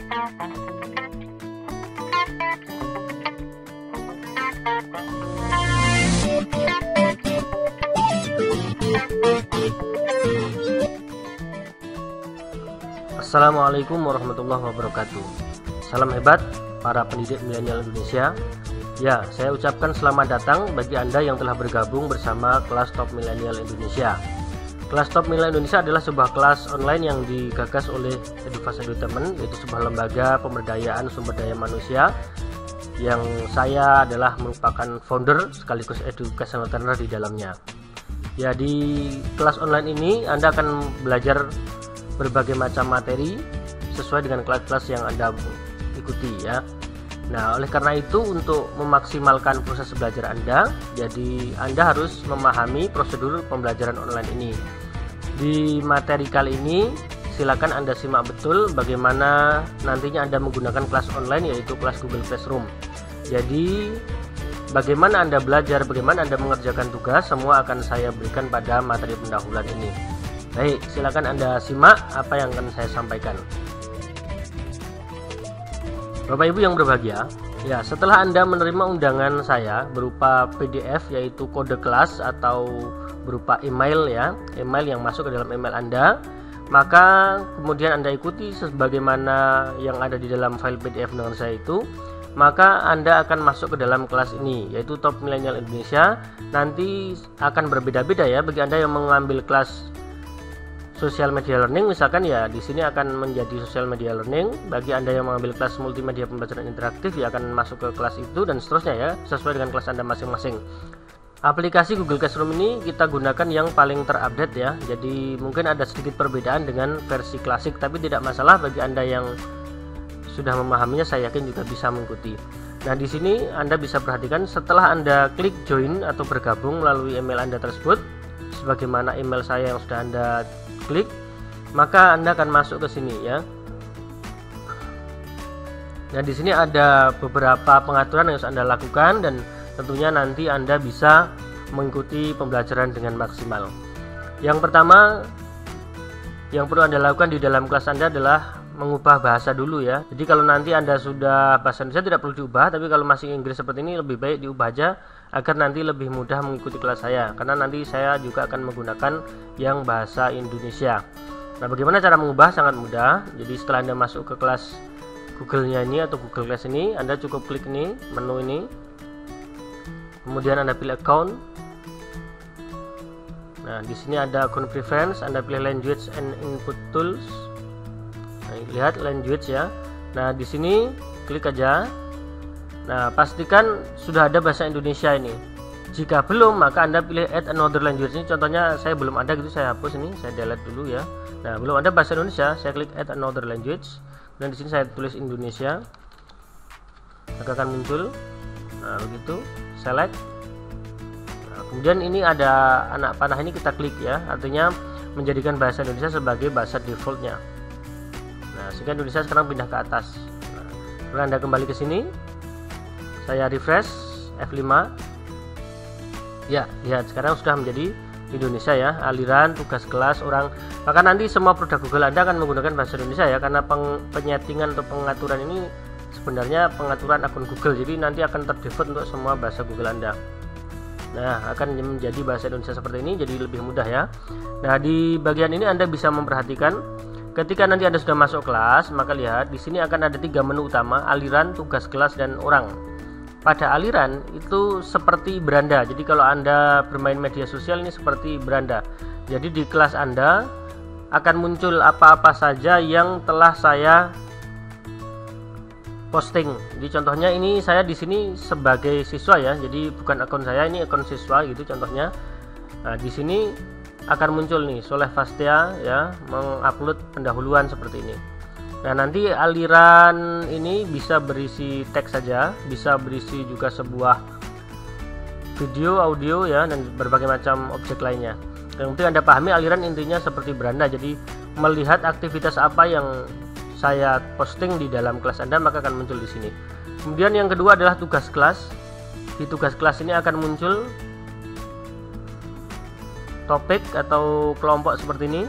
Assalamualaikum warahmatullahi wabarakatuh. Salam hebat para pendidik milenial Indonesia. Ya, saya ucapkan selamat datang bagi Anda yang telah bergabung bersama kelas Top Milenial Indonesia. Kelas Top Milenial Indonesia adalah sebuah kelas online yang digagas oleh Edufast Edutainment, yaitu sebuah lembaga pemberdayaan sumber daya manusia yang saya adalah merupakan founder sekaligus educational trainer di dalamnya. Ya, di kelas online ini Anda akan belajar berbagai macam materi sesuai dengan kelas-kelas yang Anda ikuti ya. Nah, oleh karena itu untuk memaksimalkan proses belajar Anda, jadi Anda harus memahami prosedur pembelajaran online ini. Di materi kali ini silakan Anda simak betul bagaimana nantinya Anda menggunakan kelas online, yaitu kelas Google Classroom. Jadi bagaimana Anda belajar, bagaimana Anda mengerjakan tugas, semua akan saya berikan pada materi pendahuluan ini. Baik, silakan Anda simak apa yang akan saya sampaikan. Bapak Ibu yang berbahagia, ya, setelah Anda menerima undangan saya berupa PDF, yaitu kode kelas atau berupa email ya, email yang masuk ke dalam email Anda, maka kemudian Anda ikuti sebagaimana yang ada di dalam file PDF dengan saya itu, maka Anda akan masuk ke dalam kelas ini, yaitu Top Milenial Indonesia. Nanti akan berbeda-beda ya bagi Anda yang mengambil kelas Social Media Learning, misalkan ya di sini akan menjadi Social Media Learning. Bagi Anda yang mengambil kelas Multimedia Pembelajaran Interaktif ya akan masuk ke kelas itu dan seterusnya ya, sesuai dengan kelas Anda masing-masing. Aplikasi Google Classroom ini kita gunakan yang paling terupdate ya. Jadi mungkin ada sedikit perbedaan dengan versi klasik, tapi tidak masalah bagi Anda yang sudah memahaminya, saya yakin juga bisa mengikuti. Nah, di sini Anda bisa perhatikan setelah Anda klik join atau bergabung melalui email Anda tersebut, sebagaimana email saya yang sudah Anda klik, maka Anda akan masuk ke sini ya. Nah, di sini ada beberapa pengaturan yang harus Anda lakukan dan tentunya nanti Anda bisa mengikuti pembelajaran dengan maksimal. Yang pertama yang perlu Anda lakukan di dalam kelas Anda adalah mengubah bahasa dulu ya. Jadi kalau nanti Anda sudah bahasa Indonesia tidak perlu diubah, tapi kalau masih Inggris seperti ini lebih baik diubah aja agar nanti lebih mudah mengikuti kelas saya, karena nanti saya juga akan menggunakan yang bahasa Indonesia. Nah, bagaimana cara mengubah? Sangat mudah. Jadi setelah Anda masuk ke kelas Google-nya ini atau Google Class ini, Anda cukup klik ini, menu ini, kemudian Anda pilih account. Nah, di sini ada account preference, Anda pilih language and input tools. Nah, lihat language ya. Nah, di sini klik aja. Nah, pastikan sudah ada bahasa Indonesia ini. Jika belum, maka Anda pilih add another language. Ini contohnya saya belum ada gitu, saya hapus ini, saya delete dulu ya. Nah, belum ada bahasa Indonesia, saya klik add another language. Dan di sini saya tulis Indonesia. Maka akan muncul. Nah, begitu, select. Nah, kemudian ini ada anak panah ini kita klik ya, artinya menjadikan bahasa Indonesia sebagai bahasa defaultnya. Nah, sehingga Indonesia sekarang pindah ke atas. Nah, Anda kembali ke sini. Saya refresh F5. Ya, lihat sekarang sudah menjadi Indonesia ya, aliran, tugas kelas, orang. Maka nanti semua produk Google Anda akan menggunakan bahasa Indonesia ya, karena penyetingan atau pengaturan ini sebenarnya pengaturan akun Google. Jadi nanti akan terdefault untuk semua bahasa Google Anda. Nah, akan menjadi bahasa Indonesia seperti ini, jadi lebih mudah ya. Nah, di bagian ini Anda bisa memperhatikan ketika nanti Anda sudah masuk kelas, maka lihat di sini akan ada 3 menu utama, aliran, tugas kelas, dan orang. Pada aliran itu seperti beranda. Jadi kalau Anda bermain media sosial ini seperti beranda. Jadi di kelas Anda akan muncul apa-apa saja yang telah saya posting. Jadi contohnya ini saya di sini sebagai siswa ya. Jadi bukan akun saya, ini akun siswa gitu contohnya. Nah, di sini akan muncul nih Soleh Fastia ya, mengupload pendahuluan seperti ini. Nah, nanti aliran ini bisa berisi teks saja, bisa berisi juga sebuah video, audio ya, dan berbagai macam objek lainnya. Yang penting Anda pahami aliran intinya seperti beranda. Jadi melihat aktivitas apa yang saya posting di dalam kelas Anda, maka akan muncul di sini. Kemudian yang kedua adalah tugas kelas. Di tugas kelas ini akan muncul topik atau kelompok seperti ini.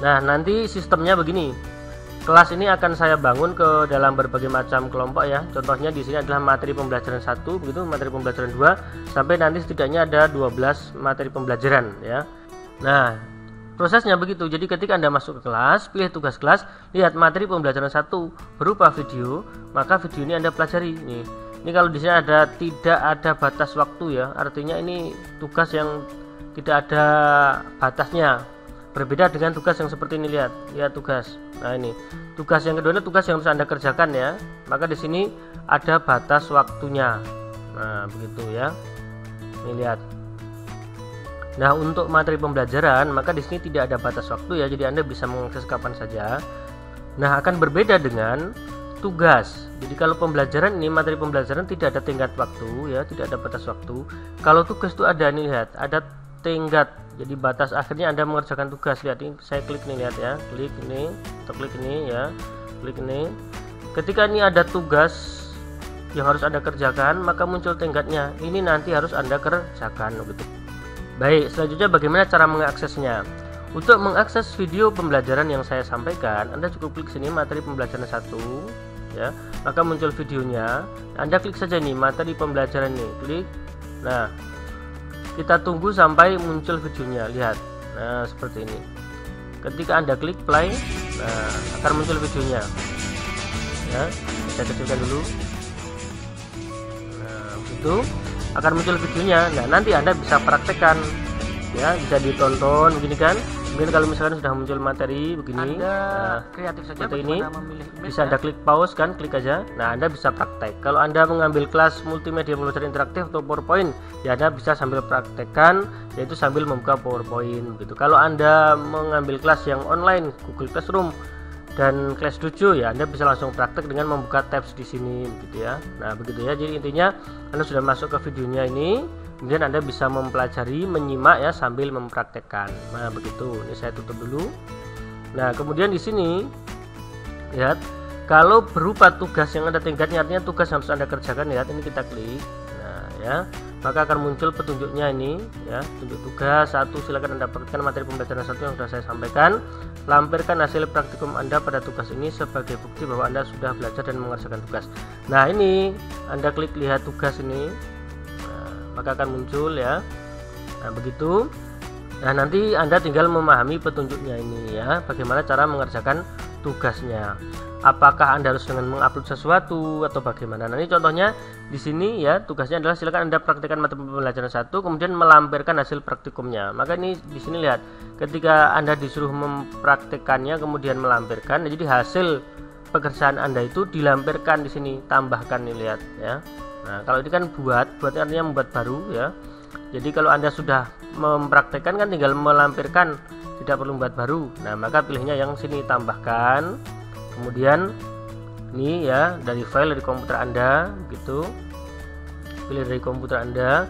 Nah, nanti sistemnya begini. kelas ini akan saya bangun ke dalam berbagai macam kelompok ya. Contohnya di sini adalah materi pembelajaran 1, begitu, materi pembelajaran 2, sampai nanti setidaknya ada 12 materi pembelajaran ya. Nah, prosesnya begitu. Jadi ketika Anda masuk ke kelas, pilih tugas kelas, lihat materi pembelajaran 1 berupa video, maka video ini Anda pelajari. Ini kalau di sini ada tidak ada batas waktu ya. Artinya ini tugas yang tidak ada batasnya. Berbeda dengan tugas yang seperti ini, lihat tugas. Nah, ini tugas yang kedua, ini tugas yang harus Anda kerjakan ya. Maka di sini ada batas waktunya. Nah, begitu ya. Ini lihat. Nah, untuk materi pembelajaran, maka di sini tidak ada batas waktu ya. Jadi Anda bisa mengakses kapan saja. Nah, akan berbeda dengan tugas. Jadi kalau pembelajaran ini, materi pembelajaran tidak ada tenggat waktu ya, tidak ada batas waktu. Kalau tugas itu ada, nih lihat, ada tenggat. Jadi batas akhirnya Anda mengerjakan tugas. Lihat ini, saya klik nih, lihat ya, klik ini atau klik ini ya, klik ini. Ketika ini ada tugas yang harus Anda kerjakan, maka muncul tenggatnya. Ini nanti harus Anda kerjakan begitu. Baik, selanjutnya bagaimana cara mengaksesnya? Untuk mengakses video pembelajaran yang saya sampaikan, Anda cukup klik sini materi pembelajaran 1 ya, maka muncul videonya. Anda klik saja nih materi pembelajaran ini, klik. Nah, kita tunggu sampai muncul videonya, lihat. Nah, seperti ini. Ketika Anda klik play, nah, akan muncul videonya ya. Saya kecilkan dulu. Nah, begitu akan muncul videonya. Nah, nanti Anda bisa praktekkan ya, bisa ditonton begini kan. Kemudian kalau misalkan sudah muncul materi begini, Anda kreatif saja seperti ini, bisa Anda klik pause kan, klik aja. Nah, Anda bisa praktek. Kalau Anda mengambil kelas multimedia pembelajaran interaktif atau PowerPoint, ya Anda bisa sambil praktekkan, yaitu sambil membuka PowerPoint gitu. Kalau Anda mengambil kelas yang online, Google Classroom dan Kelas Dojo, ya Anda bisa langsung praktek dengan membuka tabs di sini begitu ya. Nah, begitu ya. Jadi intinya Anda sudah masuk ke videonya ini, kemudian Anda bisa mempelajari, menyimak ya sambil mempraktekkan. Nah, begitu. Ini saya tutup dulu. Nah, kemudian di sini lihat, kalau berupa tugas yang ada tingkatnya, artinya tugas yang harus Anda kerjakan, lihat ini kita klik. Nah, ya, maka akan muncul petunjuknya ini ya, tunjuk tugas 1, silakan Anda praktekkan materi pembelajaran 1 yang sudah saya sampaikan. Lampirkan hasil praktikum Anda pada tugas ini sebagai bukti bahwa Anda sudah belajar dan mengerjakan tugas. Nah, ini Anda klik lihat tugas ini. Maka akan muncul ya. Nah, begitu. Nah, nanti Anda tinggal memahami petunjuknya ini ya, bagaimana cara mengerjakan tugasnya. Apakah Anda harus dengan mengupload sesuatu atau bagaimana? Nah, ini contohnya di sini ya, tugasnya adalah silakan Anda praktikkan materi pembelajaran 1, kemudian melampirkan hasil praktikumnya. Maka ini di sini lihat, ketika Anda disuruh mempraktikkannya kemudian melampirkan, jadi hasil pekerjaan Anda itu dilampirkan di sini, tambahkan nih, lihat ya. Nah, kalau ini kan buat artinya membuat baru ya. Jadi kalau Anda sudah mempraktekkan kan tinggal melampirkan, tidak perlu membuat baru. Nah, maka pilihnya yang sini, tambahkan. Kemudian ini ya, dari file dari komputer Anda gitu. Pilih dari komputer Anda.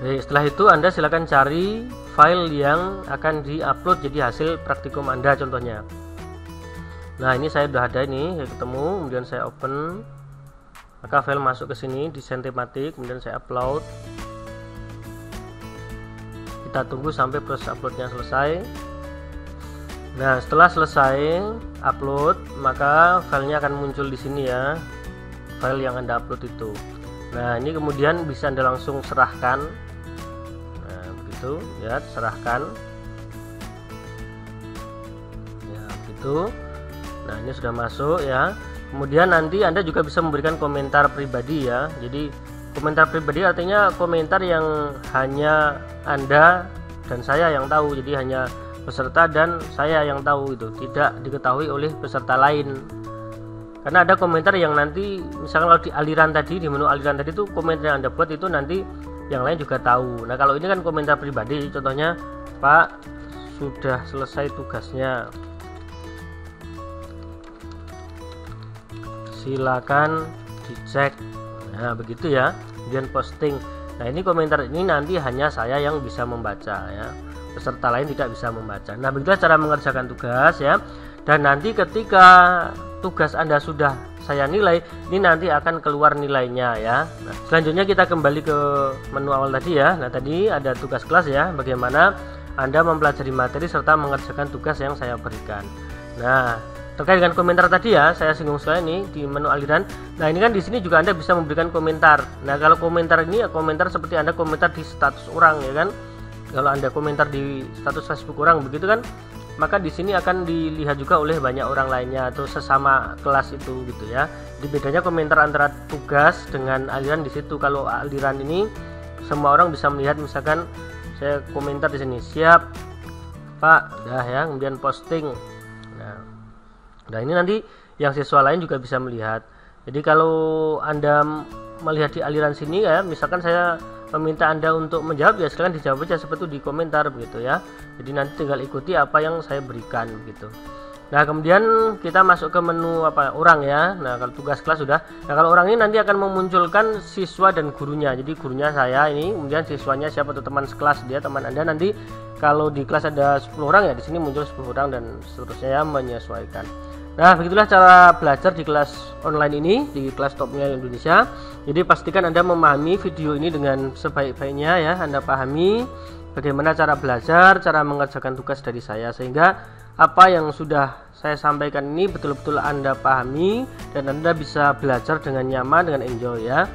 Jadi setelah itu Anda silakan cari file yang akan di-upload jadi hasil praktikum Anda contohnya. Nah, ini saya sudah ada ini, saya ketemu, kemudian saya open. Maka file masuk ke sini, desain tematik, kemudian saya upload. Kita tunggu sampai proses uploadnya selesai. Nah, setelah selesai upload, maka filenya akan muncul di sini ya, file yang Anda upload itu. Nah, ini kemudian bisa Anda langsung serahkan. Nah, begitu ya, serahkan. Ya, begitu. Nah, ini sudah masuk ya. Kemudian nanti Anda juga bisa memberikan komentar pribadi ya. Jadi komentar pribadi artinya komentar yang hanya Anda dan saya yang tahu. Jadi hanya peserta dan saya yang tahu, itu tidak diketahui oleh peserta lain. Karena ada komentar yang nanti misalnya kalau di aliran tadi, di menu aliran tadi itu komentar yang Anda buat itu nanti yang lain juga tahu. Nah, kalau ini kan komentar pribadi, contohnya Pak sudah selesai tugasnya, silakan dicek. Nah, begitu ya. Kemudian posting. Nah, ini komentar ini nanti hanya saya yang bisa membaca ya, peserta lain tidak bisa membaca. Nah, begitulah cara mengerjakan tugas ya. Dan nanti ketika tugas Anda sudah saya nilai, ini nanti akan keluar nilainya ya. Nah, selanjutnya kita kembali ke menu awal tadi ya. Nah, tadi ada tugas kelas ya, bagaimana Anda mempelajari materi serta mengerjakan tugas yang saya berikan. Nah, terkait dengan komentar tadi ya, saya singgung sekali ini di menu aliran. Nah ini kan di sini juga Anda bisa memberikan komentar. Nah kalau komentar ini ya komentar seperti Anda komentar di status orang ya kan. Kalau Anda komentar di status Facebook orang begitu kan, maka di sini akan dilihat juga oleh banyak orang lainnya atau sesama kelas itu gitu ya. Jadi bedanya komentar antara tugas dengan aliran di situ. Kalau aliran ini semua orang bisa melihat, misalkan saya komentar di sini, siap Pak, udah ya, kemudian posting. Nah ini nanti yang siswa lain juga bisa melihat. Jadi kalau Anda melihat di aliran sini ya, misalkan saya meminta Anda untuk menjawab, ya silahkan dijawab aja seperti itu di komentar begitu ya. Jadi nanti tinggal ikuti apa yang saya berikan begitu. Nah kemudian kita masuk ke menu orang ya. Nah kalau tugas kelas sudah. Nah kalau orang ini nanti akan memunculkan siswa dan gurunya. Jadi gurunya saya ini, kemudian siswanya siapa tuh, teman sekelas dia, teman Anda. Nanti kalau di kelas ada 10 orang ya, di sini muncul 10 orang dan seterusnya ya, menyesuaikan. Nah begitulah cara belajar di kelas online ini, di kelas Topnya Indonesia. Jadi pastikan Anda memahami video ini dengan sebaik-baiknya ya. Anda pahami bagaimana cara belajar, cara mengerjakan tugas dari saya, sehingga apa yang sudah saya sampaikan ini betul-betul Anda pahami dan Anda bisa belajar dengan nyaman, dengan enjoy ya.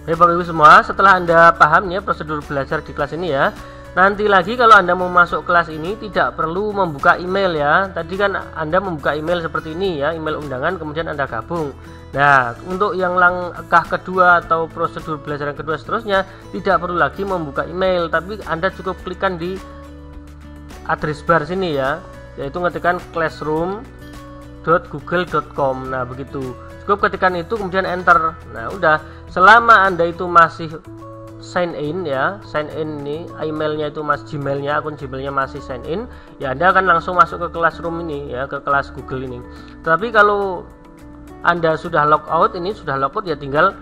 Baik Bapak Ibu semua, setelah Anda paham ya prosedur belajar di kelas ini ya, nanti lagi kalau Anda mau masuk kelas ini tidak perlu membuka email ya. Tadi kan Anda membuka email seperti ini ya, email undangan, kemudian Anda gabung. Nah untuk yang langkah kedua atau prosedur belajar yang kedua seterusnya, tidak perlu lagi membuka email, tapi Anda cukup klikkan di address bar sini ya, yaitu ngetikkan classroom.google.com. Nah begitu, cukup ketikkan itu kemudian enter. Nah udah, selama Anda itu masih sign in ya, sign in ini emailnya itu Gmailnya, akun Gmailnya masih sign in ya, Anda akan langsung masuk ke classroom ini ya, ke kelas Google ini. Tapi kalau Anda sudah log out ini, sudah logout ya, tinggal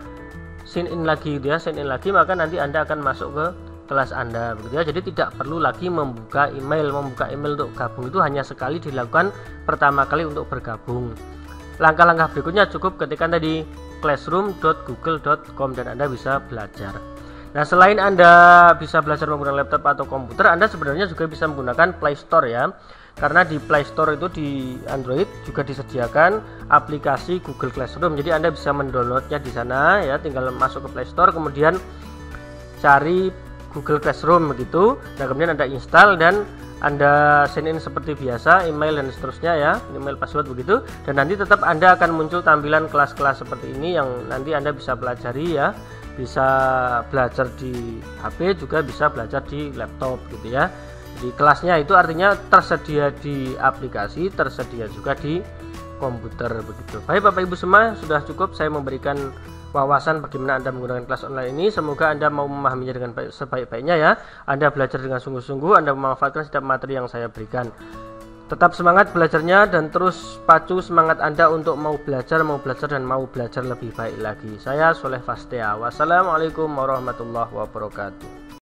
sign in lagi dia, sign in lagi, maka nanti Anda akan masuk ke kelas Anda begitu ya. Jadi tidak perlu lagi membuka email. Membuka email untuk gabung itu hanya sekali dilakukan pertama kali untuk bergabung. Langkah-langkah berikutnya cukup ketikkan tadi classroom.google.com dan Anda bisa belajar. Nah selain Anda bisa belajar menggunakan laptop atau komputer, Anda sebenarnya juga bisa menggunakan Play Store ya. Karena di Play Store itu di Android juga disediakan aplikasi Google Classroom. Jadi Anda bisa mendownloadnya di sana ya, tinggal masuk ke Play Store kemudian cari Google Classroom begitu. Nah kemudian Anda install dan Anda sign in seperti biasa, email dan seterusnya ya, email password begitu. Dan nanti tetap Anda akan muncul tampilan kelas-kelas seperti ini yang nanti Anda bisa pelajari ya. Bisa belajar di HP, juga bisa belajar di laptop gitu ya. Di kelasnya itu artinya tersedia di aplikasi, tersedia juga di komputer begitu. Baik Bapak Ibu semua, sudah cukup saya memberikan wawasan bagaimana Anda menggunakan kelas online ini. Semoga Anda mau memahaminya dengan sebaik-baiknya ya. Anda belajar dengan sungguh-sungguh, Anda memanfaatkan setiap materi yang saya berikan. Tetap semangat belajarnya dan terus pacu semangat Anda untuk mau belajar dan mau belajar lebih baik lagi. Saya Soleh Fastia. Wassalamualaikum warahmatullahi wabarakatuh.